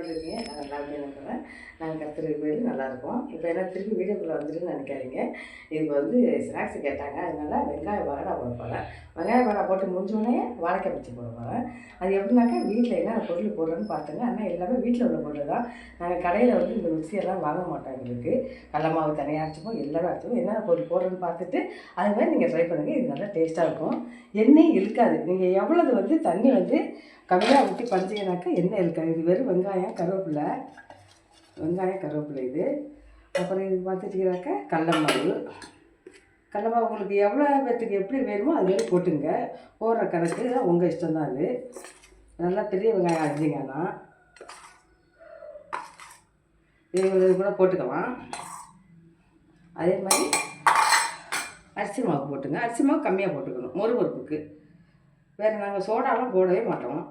எப்படி இருக்கீங்க? நான் நல்லா இருக்கிறேன். நாங்கள் கற்றுக்கிற பேர் நல்லாயிருக்கோம். இப்போ என்ன திருப்பி வீடியோக்குள்ளே வந்துட்டுன்னு நினைக்காதீங்க. இப்போ வந்து ஸ்நாக்ஸ் கேட்டாங்க, அதனால் வெங்காய பகடா போட போகிறேன். வெங்காய பகடா போட்டு முடிஞ்சோடனே வாழைக்காய் பச்சி போட போகிறேன். அது எப்படின்னாக்கா வீட்டில் என்னென்ன பொருள் போடுறேன்னு பார்த்துங்க. ஆனால் எல்லாமே வீட்டில் உள்ள பொருள் தான். நாங்கள் கடையில் வந்து இந்த மிக்சியெல்லாம் வாங்க மாட்டோம். எங்களுக்கு கடல மாவு தனியாக அரைச்சிப்போம், எல்லாமே அரைச்சிப்போம். என்னென்ன பொருள் போடுறேன்னு பார்த்துட்டு அது மாதிரி நீங்கள் ட்ரை பண்ணுங்கள். இது நல்லா டேஸ்ட்டாக இருக்கும். எண்ணெய் இழுக்காது. நீங்கள் எவ்வளவு வந்து தண்ணி வந்து கம்மியாக ஊற்றி பறிச்சிங்கனாக்கா எண்ணெய் இழுக்காது. இது வெறும் வெங்காயம் கருவேப்பிலை இது. அப்புறம் இது பார்த்துட்டிங்கனாக்கா கடல மாவு உங்களுக்கு எவ்வளோ பேர்த்துக்கு எப்படி வேணுமோ அது மாதிரி போட்டுங்க. போடுற கணக்கு உங்கள் இஷ்டம் தான். அது நல்லா பெரிய வெங்காயம் அரைஞ்சிங்கன்னா இது கூட போட்டுக்கலாம். அதே மாதிரி அரிசி மாவு போட்டுங்க. அரிசி மாவு கம்மியாக போட்டுக்கணும் மொறுமொறுப்புக்கு. வேறு நாங்கள் சோடாலாம் போடவே மாட்டோம்.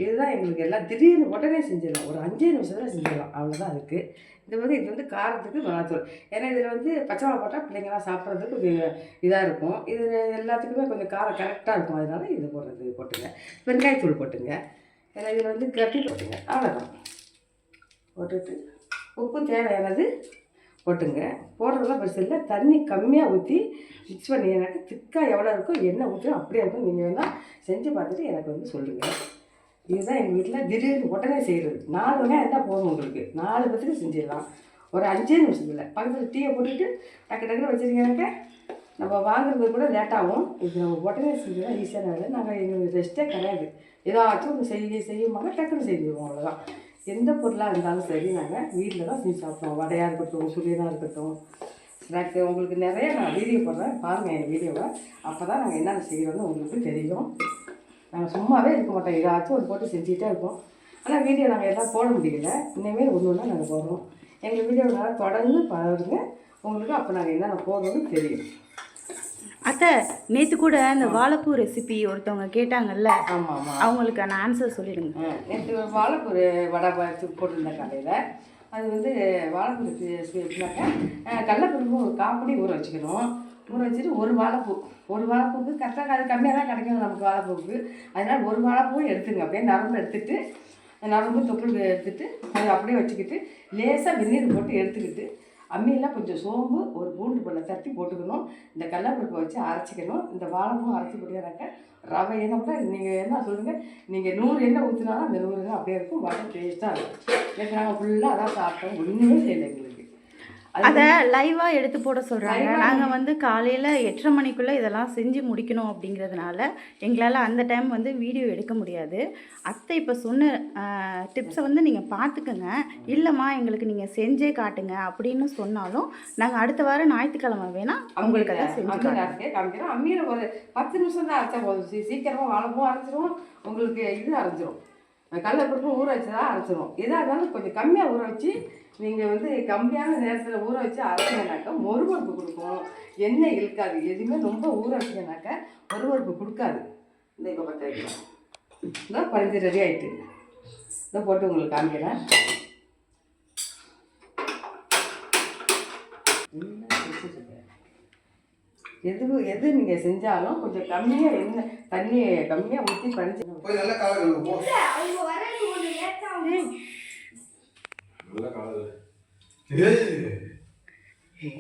இதுதான் எங்களுக்கு எல்லாம் திடீர்னு உடனே செஞ்சிடலாம். ஒரு 5 நிமிஷத்தில் செஞ்சிடலாம். அவ்வளோதான் இருக்குது. இது வந்து காரத்துக்கு மிளகாத்தூள். ஏன்னா இதில் வந்து பச்சை மிளகா போட்டால் பிள்ளைங்களாம் சாப்பிட்றதுக்கு இதாக இருக்கும். இது எல்லாத்துக்குமே கொஞ்சம் காரம் கரெக்டாக இருக்கும். அதனால இது போட்டுங்க. வெங்காயத்தூள் போட்டுங்க. ஏன்னா இதில் வந்து கட்டி போட்டுங்க. அவ்வளோதான். போட்டுட்டு உப்பு தேவையானது போட்டுங்க. போடுறதெல்லாம் பெருசு இல்லை. தண்ணி கம்மியாக ஊற்றி மிக்ஸ் பண்ணிங்கனாக்கா திக்காக எவ்வளோ இருக்கோ எண்ணெய் ஊற்றும் அப்படியே இருக்கும். நீங்கள் வேணால் செஞ்சு பார்த்துட்டு எனக்கு வந்து சொல்லுங்கள். இதுதான் எங்கள் வீட்டில் திடீர்னு உடனே செய்கிறது. 4 வெங்காயம் இருந்தால் போதும். உங்களுக்கு 4 பேத்துக்கு செஞ்சிடலாம். ஒரு 5 நிமிஷத்தில் பக்கத்தில் டீயை போட்டுட்டு டக்குன்னு வச்சுருக்கீங்கன்னாக்கா நம்ம வாங்குறது கூட லேட்டாகும். இது நம்ம உடனே செஞ்சுதான் ஈஸியான வேலை. நாங்கள் எங்களுக்கு ரெஸ்ட்டே கிடையாது. ஏதாச்சும் ஒன்று செய்யுமாங்க டக்குன்னு செஞ்சுருவோம். அவ்வளோதான். எந்த பொருளாக இருந்தாலும் சரி நாங்கள் வீட்டில் தான் செஞ்சு சாப்பிடுவோம். வடையாக இருக்கட்டும், சுழியதாக இருக்கட்டும், ஸ்நாக்ஸு. உங்களுக்கு நிறைய நான் வீடியோ போடுறேன், பாருங்கள் எங்கள் வீடியோவை. அப்போ தான் நாங்கள் என்னென்ன செய்கிறோன்னு உங்களுக்கு தெரியும். நாங்கள் சும்மாவே இருக்க மாட்டோம். ஏதாச்சும் ஒரு போட்டு செஞ்சுக்கிட்டே இருப்போம். ஆனால் வீடியோ நாங்கள் எல்லாம் போட முடியல. இனிமேல் ஒன்று ஒன்றா நாங்கள் போடுறோம். எங்கள் வீடியோவில் தொடர்ந்து பாருங்க. உங்களுக்கு அப்போ நாங்கள் என்னென்ன போடுறோன்னு தெரியும். அத்தை, நேற்று கூட அந்த வாழைப்பூ ரெசிபி ஒருத்தவங்க கேட்டாங்கல்ல. ஆமாம் ஆமாம். அவங்களுக்கான ஆன்சர் சொல்லிடுங்க. நேற்று வாழைப்பூ வடை போட்டிருந்தேன் காலையில். அது வந்து வாழைப்பூ ரெசிபி எப்படின்னாக்கா கடலைப்பருப்பு ஒரு காப்படி ஊற வச்சுக்கணும். ஊற வச்சுட்டு ஒரு வாழைப்பூக்கு கரெக்டாக அது கம்மியாக தான் கிடைக்கும் நமக்கு வாழைப்பூக்கு. அதனால் ஒரு வாழைப்பூ எடுத்துங்க. அப்படியே நரம்பு எடுத்துகிட்டு நரம்பு தொப்புள் எடுத்துகிட்டு அதை அப்படியே வச்சுக்கிட்டு லேசாக வெந்நீர் போட்டு எடுத்துக்கிட்டு அம்மியெல்லாம் கொஞ்சம் சோம்பு ஒரு பூண்டு பல்லை தட்டி போட்டுக்கணும். இந்த கடலைப்பருப்பை வச்சு அரைச்சிக்கணும். இந்த வாழைப்பூ அரைச்சி போட்டீங்கன்னாக்கா ரவை எண்ணெய் கூட நீங்கள் என்ன சொல்லுங்கள். நீங்கள் 100 எண்ணெய் ஊற்றினாலும் அந்த 100 எண்ணெய் அப்படியே இருக்கும். வடை டேஸ்ட்டாக இருக்கும். நேற்று நாங்கள் ஃபுல்லாக அதான் சாப்பிட்டோம். ஒன்றுமே செய்யலை எங்களுக்கு. அதை லைவாக எடுத்து போட சொல்கிறாங்க. நாங்கள் வந்து காலையில் 8:30 மணிக்குள்ளே இதெல்லாம் செஞ்சு முடிக்கணும். அப்படிங்கிறதுனால எங்களால் அந்த டைம் வந்து வீடியோ எடுக்க முடியாது. அத்தை இப்போ சொன்ன டிப்ஸை வந்து நீங்கள் பார்த்துக்கங்க. இல்லைம்மா எங்களுக்கு நீங்கள் செஞ்சே காட்டுங்க அப்படின்னு சொன்னாலும் நாங்கள் அடுத்த வாரம் ஞாயிற்றுக்கிழமை வேணால் அவங்களுக்கு அதை செஞ்சு காமிக்கிறோம். அம்மியில் ஒரு 10 நிமிஷம் தான் அரைச்சா போதும். சீக்கிரமாக வாழைப்பூ அரைச்சிரும். உங்களுக்கு இது அரைஞ்சிரும். கடலைப்பருப்பு ஊற வச்சு தான் அரைச்சிரும். எதாக இருந்தாலும் கொஞ்சம் கம்மியாக ஊற வச்சு நீங்கள் வந்து கம்மியான நேரத்தில் ஊற வச்சு அரைச்சிங்கனாக்கா மொறுமொறுப்பு கொடுக்கும். எண்ணெய் இழுக்காது. எதுவுமே ரொம்ப ஊற வச்சிங்கனாக்கா மொறுமொறுப்பு கொடுக்காது. இந்த இப்போ பற்ற வைக்கலாம். இந்த பறிஞ்சு ரெடி ஆகிட்டு இதை போட்டு உங்களுக்கு காமிக்கிறேன். எது நீங்கள் செஞ்சாலும் கொஞ்சம் கம்மியாக எண்ணெய் தண்ணியை கம்மியாக ஊற்றி பறிஞ்சு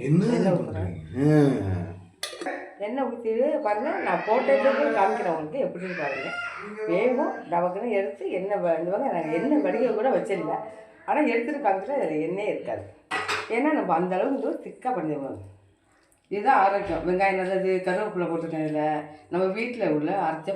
எண்ணெய் ஊற்றிட்டு பாருங்க. நான் போட்டதுக்கு காமிக்கிறேன் உங்களுக்கு எப்படின்னு பாருங்க. வேகும் நமக்குன்னு எடுத்து எண்ணெய் நாங்கள் எண்ணெய் வடிக கூட வச்சிடல. ஆனால் எடுத்துகிட்டு காமிக்கிறேன். அதில் எண்ணெயே இருக்காது. ஏன்னா நம்ம அந்த அளவுக்கு திக்காக பண்ணிடுவோம். இதுதான் ஆரோக்கியம். வெங்காயம் நல்லது. கருவேப்பிலை போட்டிருக்கேன். இதில் நம்ம வீட்டில் உள்ள அரைச்ச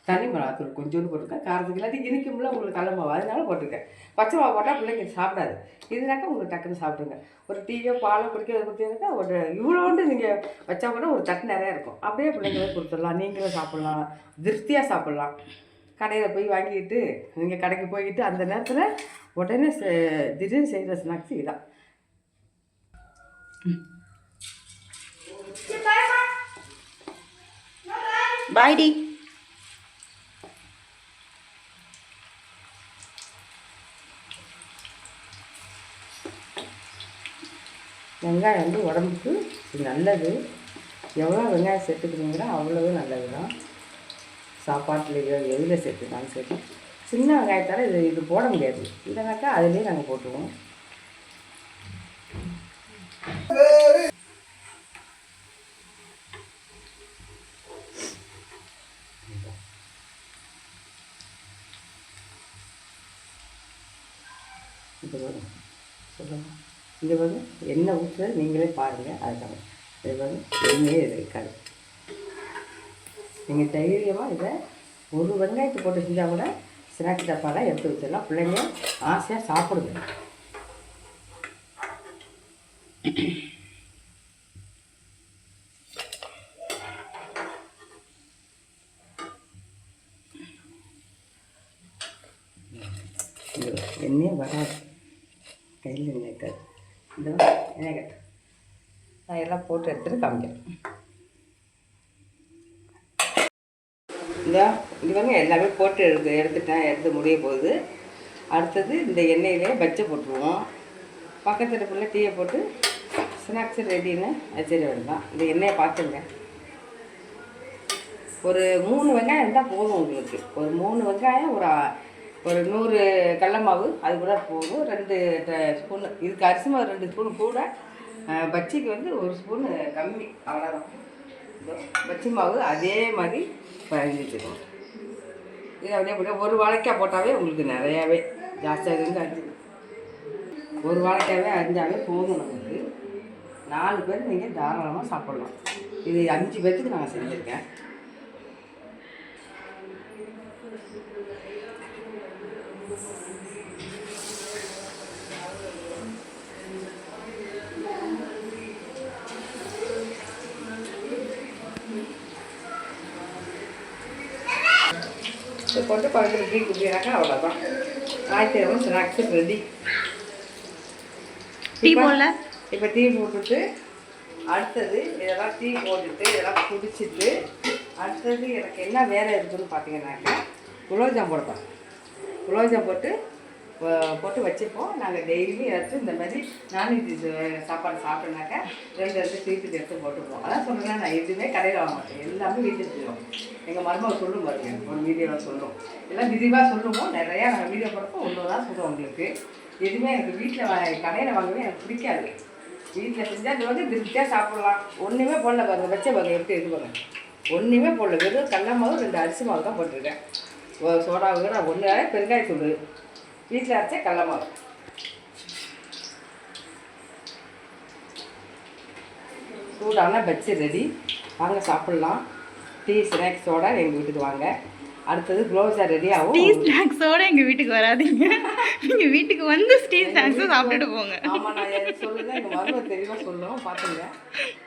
தனி மிளகாத்தூள் கொஞ்சோண்டு போட்டிருக்கேன். காரத்துக்கு இல்லாட்டி இனிக்கும்ல உங்களுக்கு கடல மாவு, அதனால போட்டிருக்கேன். பச்சை மாவு போட்டால் பிள்ளைங்க சாப்பிடாது. இதுனாக்கா உங்களுக்கு டக்குன்னு சாப்பிடுங்க. ஒரு டீயோ பாலோ குடிக்கிறது கொடுத்தீங்கன்னாக்கா ஒரு இவ்வளோண்டு நீங்கள் வச்சா கூட ஒரு தட்டு நிறையா இருக்கும். அப்படியே பிள்ளைங்களுக்கு கொடுத்துடலாம். நீங்களும் சாப்பிட்லாம். திருப்தியாக சாப்பிட்லாம். கடையில் போய் வாங்கிக்கிட்டு நீங்கள் கடைக்கு போய்கிட்டு அந்த நேரத்தில் உடனே திடீர்னு செய்கிற ஸ்நாக்ஸ் இதுதான். பாய்டி. வெங்காயம் வந்து உடம்புக்கு நல்லது. எவ்வளோ வெங்காயம் சேர்த்துக்கிறீங்களோ அவ்வளவு நல்லது தான். சாப்பாட்டில் எதில் சேர்த்துனாலும் சரி சின்ன வெங்காயத்தால் இது போட முடியாது, இல்லைனாக்கா அதுலேயே நாங்கள் போட்டுருவோம். இப்போ வரும் சொல்லுங்கள், இங்கே வந்து எண்ணெய் ஊற்றுறது நீங்களே பாருங்கள். அதுக்காக இது வந்து எண்ணெயே இது இருக்காது. நீங்கள் தைரியமாக இதை ஒரு வெங்காயத்தை போட்டு செஞ்சால் கூட ஸ்நாக்ஸ் டப்பாலாம் எடுத்து வச்சிடலாம். பிள்ளைங்க ஆசையாக சாப்பிடுங்க. எண்ணெயே வராது, கையில் எண்ணெய் இருக்காது. இந்த எண்ணெய் கட்டு நான் எல்லாம் போட்டு எடுத்துகிட்டு காமிக்கிறேன். இது வந்து எல்லாமே போட்டு எடுத்து முடிய போகுது. அடுத்தது இந்த எண்ணெயிலே பச்சை போட்டுருவோம். பக்கத்து அடுப்பில் டீயை போட்டு ஸ்நாக்ஸ் ரெடின்னு வச்சிட வேண்டாம். இந்த எண்ணெயை பார்த்துங்க, ஒரு 3 வெங்காயம் இருந்தால் போதும் உங்களுக்கு. ஒரு 3 வெங்காயம், ஒரு 100 கடல மாவு அது கூட போதும். 2 ஸ்பூனு இதுக்கு அரிசி மாவு 2 ஸ்பூனு கூட, பச்சிக்கு வந்து 1 ஸ்பூனு கம்மி, அவ்வளோதான். பச்சி மாவு அதே மாதிரி பழகி வச்சுக்கணும். இது அப்படியே போட்டு ஒரு வாழைக்காய் போட்டாவே உங்களுக்கு நிறையாவே ஜாஸ்தியாக இருந்து 5 ஒரு வாழைக்காவே அரிஞ்சாவே போதும். நமக்கு 4 பேர் நீங்கள் தாராளமாக சாப்பிட்லாம். இது 5 பேர்த்துக்கு நான் செஞ்சுருக்கேன். போட்டு பக்கத்தில் டீ குடிக்கிறாங்க, அவ்வளோதான். ஞாயிற்றுக்கிழமை ஸ்நாக்ஸு ரெடி. டீ போடல. இப்போ டீ போட்டுட்டு அடுத்தது இதெல்லாம் டீ போட்டுட்டு இதெல்லாம் குடிச்சிட்டு அடுத்தது எனக்கு என்ன வேலை இருக்குதுன்னு பார்த்தீங்கன்னாக்கா குலோப்ஜாம் போடுறோம். குலோப்ஜாம் போட்டு வச்சுப்போம். நாங்கள் டெய்லி ஏதாச்சும் இந்த மாதிரி நான்வெஜ் சாப்பாடு சாப்பிட்டோம்னாக்கா 2 ஸ்வீட்டுக்கு எடுத்து போட்டுப்போம். அதான் சொல்கிறேன், நான் எதுவுமே கடையில் வாங்க மாட்டேன், எல்லாமே வீட்டில் செய்வோம். எங்கள் மருமகள் சொல்லும் பாருங்க, ஒரு வீடியோவில் சொல்லும், எல்லாம் விரிவாக சொல்லுவோம். நிறையா நாங்கள் வீடியோ போடுறப்போ ஒன்று தான் சொல்லுவோம். உங்களுக்கு எதுவுமே எனக்கு வீட்டில் கடையில் வாங்கவே எனக்கு பிடிக்காது. வீட்டில் செஞ்சால் இது வந்து திருப்தியாக சாப்பிட்லாம். ஒன்றுமே போடல பாருங்கள், வச்ச பாருங்க எப்படி இது பாருங்க, ஒன்றுமே போடல. வெறும் கடல மாவு 2 அரிசி மாவு தான் போட்டிருக்கேன். சோடா கூட 1 பெருங்காயத்தூள், வீட்டில் அரைச்ச கடல மாவு. சூடான பஜ்ஜி ரெடி, வாங்க சாப்பிட்லாம். டீ ஸ்நாக்ஸோட எங்கள் வீட்டுக்கு வாங்க. அடுத்தது குலோப்ஜாம் ரெடி ஆகும். டீ ஸ்நாக்ஸோட எங்கள் வீட்டுக்கு வராதிங்க, நீங்கள் வீட்டுக்கு வந்து டீ ஸ்நாக்ஸும் சாப்பிட்டுட்டு போங்க. ஆமாம், நான் சொல்லுங்கள், எங்கள் மருமகள் தெளிவாக சொல்லுவோம். பார்த்துங்க,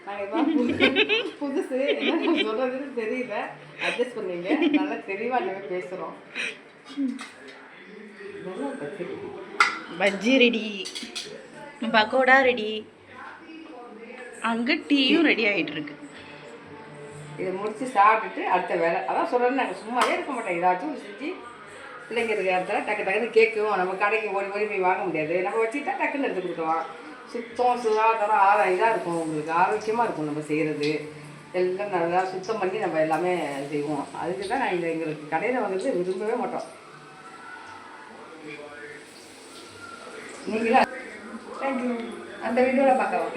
நாங்கள் இப்போ புதுசு என்ன சொல்கிறதுன்னு தெரியல, அட்ஜஸ்ட் பண்ணீங்க. நல்லா தெளிவாக நாங்கள் பேசுகிறோம். பஜ்ஜி ரெடி, பக்கோடா ரெடி, அங்கே டீயும் ரெடி ஆகிட்டு இருக்கு. இதை முடித்து சாப்பிட்டுட்டு அடுத்த வேலை, அதான் சொல்கிறேன்னு நாங்கள் சும்மாவே இருக்க மாட்டோம். ஏதாச்சும் செஞ்சு பிள்ளைங்க இருக்கிற இடத்துல டக்குன்னு கேட்கும். நம்ம கடைக்கு ஓடி போய் வாங்க முடியாது, நம்ம வச்சுக்கிட்டா டக்குன்னு எடுத்து கொடுக்கலாம். சுத்தம் சுகாதாரம் இதாக இருக்கும், உங்களுக்கு ஆரோக்கியமாக இருக்கும். நம்ம செய்கிறது எல்லாம் நல்லா சுத்தம் பண்ணி நம்ம எல்லாமே செய்வோம். அதுக்கு தான் நான் எங்களுக்கு கடையில் வாங்குறது விரும்பவே மாட்டோம். நீங்களா தேங்க்யூ. அந்த வீடியோவில் பார்க்கலாம்.